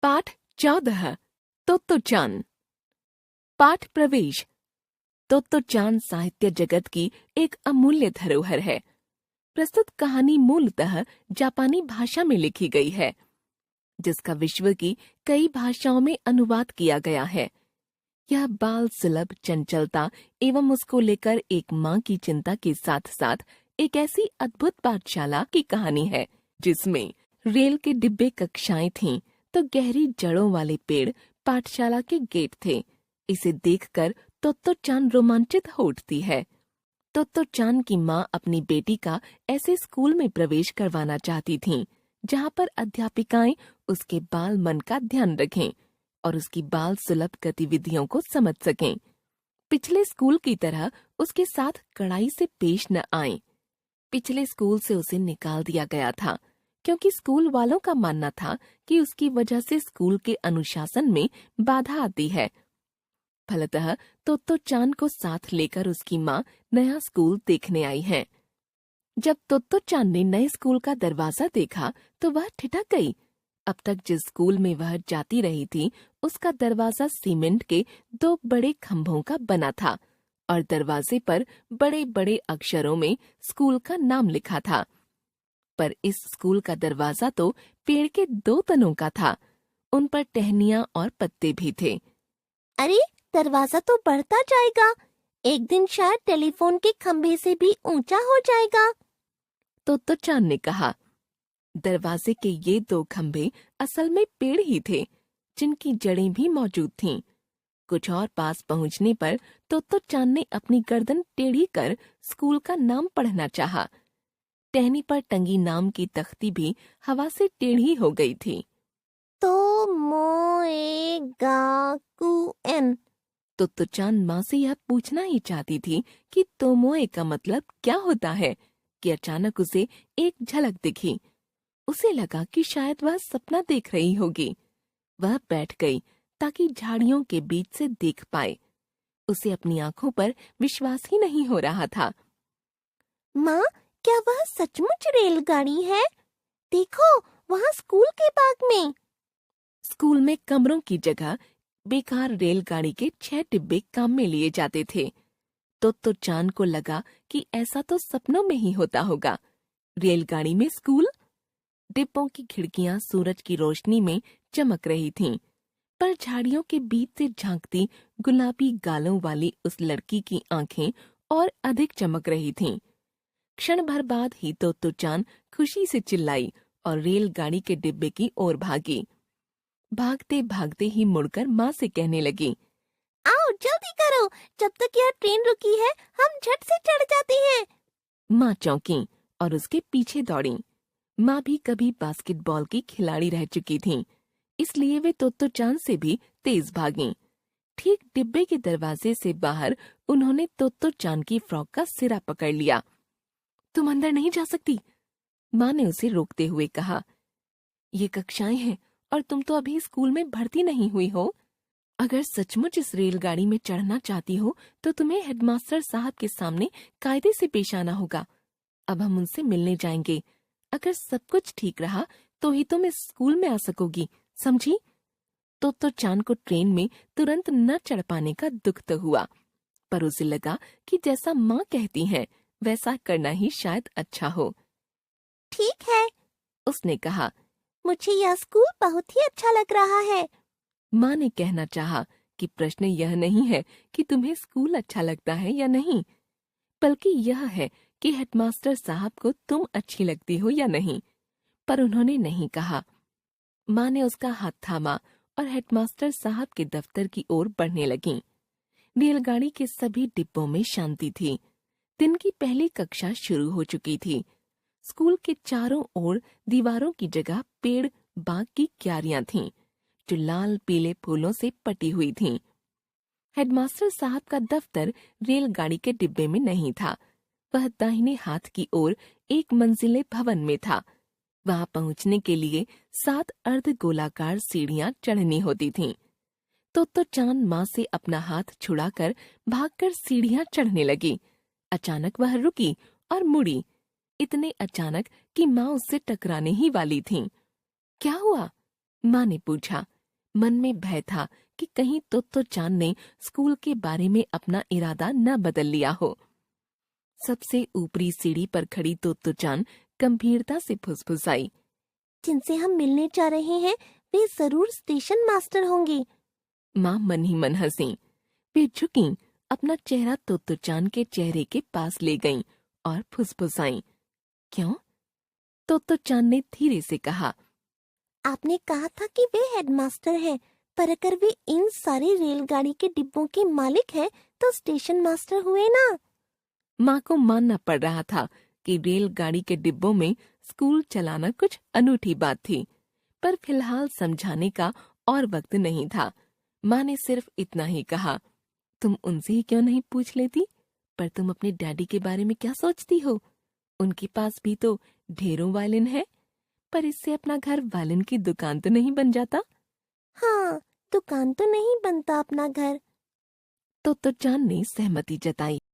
पाठ 14 तोत्तो-चान। पाठ प्रवेश। तोत्तो-चान साहित्य जगत की एक अमूल्य धरोहर है। प्रस्तुत कहानी मूलतः जापानी भाषा में लिखी गई है, जिसका विश्व की कई भाषाओं में अनुवाद किया गया है। यह बाल सुलभ चंचलता एवं उसको लेकर एक माँ की चिंता के साथ साथ एक ऐसी अद्भुत पाठशाला की कहानी है, जिसमें रेल के डिब्बे कक्षाएं थीं, तो गहरी जड़ों वाले पेड़ पाठशाला के गेट थे। इसे देखकर तोत्तो-चान रोमांचित हो उठती है। तोत्तो-चान की माँ अपनी बेटी का ऐसे स्कूल में प्रवेश करवाना चाहती थीं, जहाँ पर अध्यापिकाएं उसके बाल मन का ध्यान रखें और उसकी बाल सुलभ गतिविधियों को समझ सकें। पिछले स्कूल की तरह उसके साथ कड़ाई से पेश न आएं। पिछले स्कूल से उसे निकाल दिया गया था, क्योंकि स्कूल वालों का मानना था कि उसकी वजह से स्कूल के अनुशासन में बाधा आती है। फलतः तोत्तो-चान को साथ लेकर उसकी माँ नया स्कूल देखने आई है। जब तोत्तो-चान ने नए स्कूल का दरवाजा देखा तो वह ठिठक गई। अब तक जिस स्कूल में वह जाती रही थी, उसका दरवाजा सीमेंट के 2 बड़े खंभों का बना था और दरवाजे पर बड़े बड़े अक्षरों में स्कूल का नाम लिखा था। पर इस स्कूल का दरवाजा तो पेड़ के 2 तनों का था। उन पर टहनियां और पत्ते भी थे। अरे, दरवाजा तो बढ़ता जाएगा, एक दिन शायद टेलीफोन के खंभे से भी ऊंचा हो जाएगा। तोत्तो-चान ने कहा। दरवाजे के ये 2 खंभे असल में पेड़ ही थे, जिनकी जड़ें भी मौजूद थीं। कुछ और पास पहुंचने पर तोत्तो-चान ने अपनी गर्दन टेढ़ी कर स्कूल का नाम पढ़ना चाहा। टहनी पर टंगी नाम की तख्ती भी हवा से टेढ़ी हो गई थी। तोमोएगाकुएन। तोत्तो-चान माँ से यह पूछना ही चाहती थी कि तोमोए का मतलब क्या होता है, कि अचानक उसे एक झलक दिखी। उसे लगा कि शायद वह सपना देख रही होगी। वह बैठ गई ताकि झाड़ियों के बीच से देख पाए। उसे अपनी आंखों पर विश्वास ही नहीं हो रहा था। माँ, क्या वह सचमुच रेलगाड़ी है? देखो, वहाँ स्कूल के बाग में। स्कूल में कमरों की जगह बेकार रेलगाड़ी के 6 डिब्बे काम में लिए जाते थे। तोत्तो-चान को लगा कि ऐसा तो सपनों में ही होता होगा। रेलगाड़ी में स्कूल। डिब्बों की खिड़कियां सूरज की रोशनी में चमक रही थीं, पर झाड़ियों के बीच से झांकती गुलाबी गालों वाली उस लड़की की आंखें और अधिक चमक रही थीं। क्षण भर बाद ही तोत्तो-चान खुशी से चिल्लाई और रेलगाड़ी के डिब्बे की ओर भागी। भागते भागते ही मुड़कर माँ से कहने लगी, आओ जल्दी करो, जब तक यह ट्रेन रुकी है हम झट से चढ़ जाते हैं। माँ चौंकी और उसके पीछे दौड़ी। माँ भी कभी बास्केटबॉल की खिलाड़ी रह चुकी थीं, इसलिए वे तोत्तो-चान से भी तेज भागीं। ठीक डिब्बे के दरवाजे से बाहर उन्होंने तोत्तो-चान की फ्रॉक का सिरा पकड़ लिया। तुम अंदर नहीं जा सकती, माँ ने उसे रोकते हुए कहा। ये कक्षाएं हैं और तुम तो अभी स्कूल में भर्ती नहीं हुई हो। अगर सचमुच इस रेलगाड़ी में चढ़ना चाहती हो तो तुम्हें हेडमास्टर साहब के सामने कायदे से पेश आना होगा। अब हम उनसे मिलने जाएंगे। अगर सब कुछ ठीक रहा तो ही तुम इस स्कूल में आ सकोगी, समझी? तोत्तो-चान को ट्रेन में तुरंत न चढ़ पाने का दुख तो हुआ, पर उसे लगा कि जैसा माँ कहती हैं वैसा करना ही शायद अच्छा हो। ठीक है, उसने कहा। मुझे यह स्कूल बहुत ही अच्छा लग रहा है। माँ ने कहना चाहा कि प्रश्न यह नहीं है कि तुम्हें स्कूल अच्छा लगता है या नहीं, बल्कि यह है कि हेडमास्टर साहब को तुम अच्छी लगती हो या नहीं। पर उन्होंने नहीं कहा। माँ ने उसका हाथ थामा और हेडमास्टर साहब के दफ्तर की ओर बढ़ने लगीं। रेलगाड़ी के सभी डिब्बों में शांति थी। दिन की पहली कक्षा शुरू हो चुकी थी। स्कूल के चारों ओर दीवारों की जगह पेड़ बाग की क्यारियां थीं, जो लाल पीले फूलों से पटी हुई थीं। हेडमास्टर साहब का दफ्तर रेलगाड़ी के डिब्बे में नहीं था। वह दाहिने हाथ की ओर 1 मंजिले भवन में था। वहां पहुंचने के लिए 7 अर्धगोलाकार सीढ़ियां चढ़नी होती थीं। तोत्तो-चान माँ से अपना हाथ छुड़ाकर भागकर सीढ़ियां चढ़ने लगी। अचानक वह रुकी और मुड़ी, इतने अचानक कि माँ उससे टकराने ही वाली थीं। क्या हुआ? माँ ने पूछा। मन में भय था कि कहीं तोत्तो चान ने स्कूल के बारे में अपना इरादा न बदल लिया हो। सबसे ऊपरी सीढ़ी पर खड़ी तोत्तो चान गंभीरता से फुसफुसाई। जिनसे हम मिलने जा रहे हैं वे जरूर स्टेशन मास्टर होंगे। माँ मन ही मन हंसी। वे झुकी, अपना चेहरा तोत्तो चान के चेहरे के पास ले गईं और फुसफुसाई। क्यों? तोत्तो चान ने धीरे से कहा। आपने कहा था कि वे हेडमास्टर हैं, पर अगर वे इन सारी रेलगाड़ी के डिब्बों के मालिक हैं तो स्टेशन मास्टर हुए ना। माँ को मानना पड़ रहा था कि रेलगाड़ी के डिब्बों में स्कूल चलाना कुछ अनूठी बात थी, पर फिलहाल समझाने का और वक्त नहीं था। माँ ने सिर्फ इतना ही कहा, तुम उनसे ही क्यों नहीं पूछ लेती? पर तुम अपने डैडी के बारे में क्या सोचती हो? उनके पास भी तो ढेरों वायलिन है, पर इससे अपना घर वायलिन की दुकान तो नहीं बन जाता। हाँ, दुकान तो नहीं बनता अपना घर। तो चांद ने सहमति जताई।